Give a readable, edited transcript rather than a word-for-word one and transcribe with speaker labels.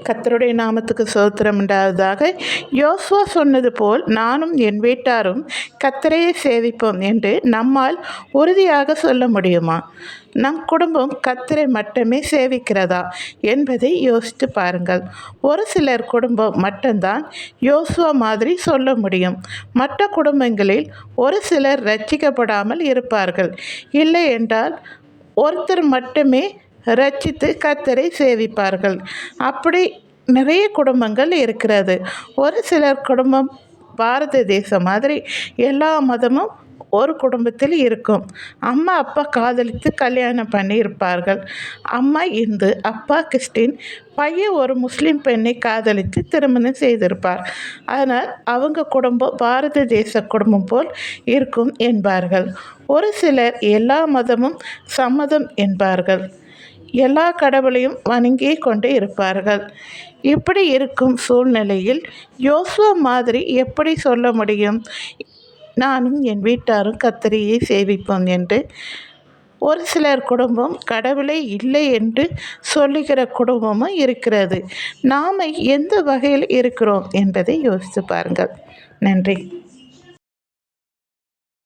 Speaker 1: கர்த்தருடைய நாமத்துக்கு ஸ்தோத்திரம் உண்டாவதாக. யோசுவா சொன்னது போல் நானும் என் வீட்டாரும் கர்த்தரையே சேவிப்போம் என்று நம்மால் உறுதியாக சொல்ல முடியுமா? நம் குடும்பம் கர்த்தரை மட்டுமே சேவிக்கிறதா என்பதை யோசித்து பாருங்கள். ஒரு சிலர் குடும்பம் மட்டும்தான் யோசுவா மாதிரி சொல்ல முடியும். மற்ற குடும்பங்களில் ஒரு சிலர் ரட்சிக்கப்படாமல் இருப்பார்கள். இல்லை என்றால் ஒருத்தர் மட்டுமே ரட்சித்து கர்த்தரை சேவிப்பார்கள். அப்படி நிறைய குடும்பங்கள் இருக்கிறது. ஒரு சிலர் குடும்பம் பாரத தேசம் மாதிரி எல்லா மதமும் ஒரு குடும்பத்தில் இருக்கும். அம்மா அப்பா காதலித்து கல்யாணம் பண்ணி இருப்பார்கள். அம்மா இந்து, அப்பா கிறிஸ்டின், பையன் ஒரு முஸ்லீம் பெண்ணை காதலித்து திருமணம் செய்திருப்பார். அதனால் அவங்க குடும்பம் பாரத தேச குடும்பம் போல் இருக்கும் என்பார்கள். ஒரு சிலர் எல்லா மதமும் சம்மதம் என்பார்கள். எல்லா கடவுளையும் வணங்கி கொண்டு இருப்பார்கள். இப்படி இருக்கும் சூழ்நிலையில் யோசுவா மாதிரி எப்படி சொல்ல முடியும் நானும் என் வீட்டாரும் கர்த்தரையே சேவிப்போம் என்று? ஒரு சிலர் குடும்பம் கடவுளே இல்லை என்று சொல்லுகிற குடும்பமும் இருக்கிறது. நாம் எந்த வகையில் இருக்கிறோம் என்பதை யோசித்து பாருங்கள். நன்றி.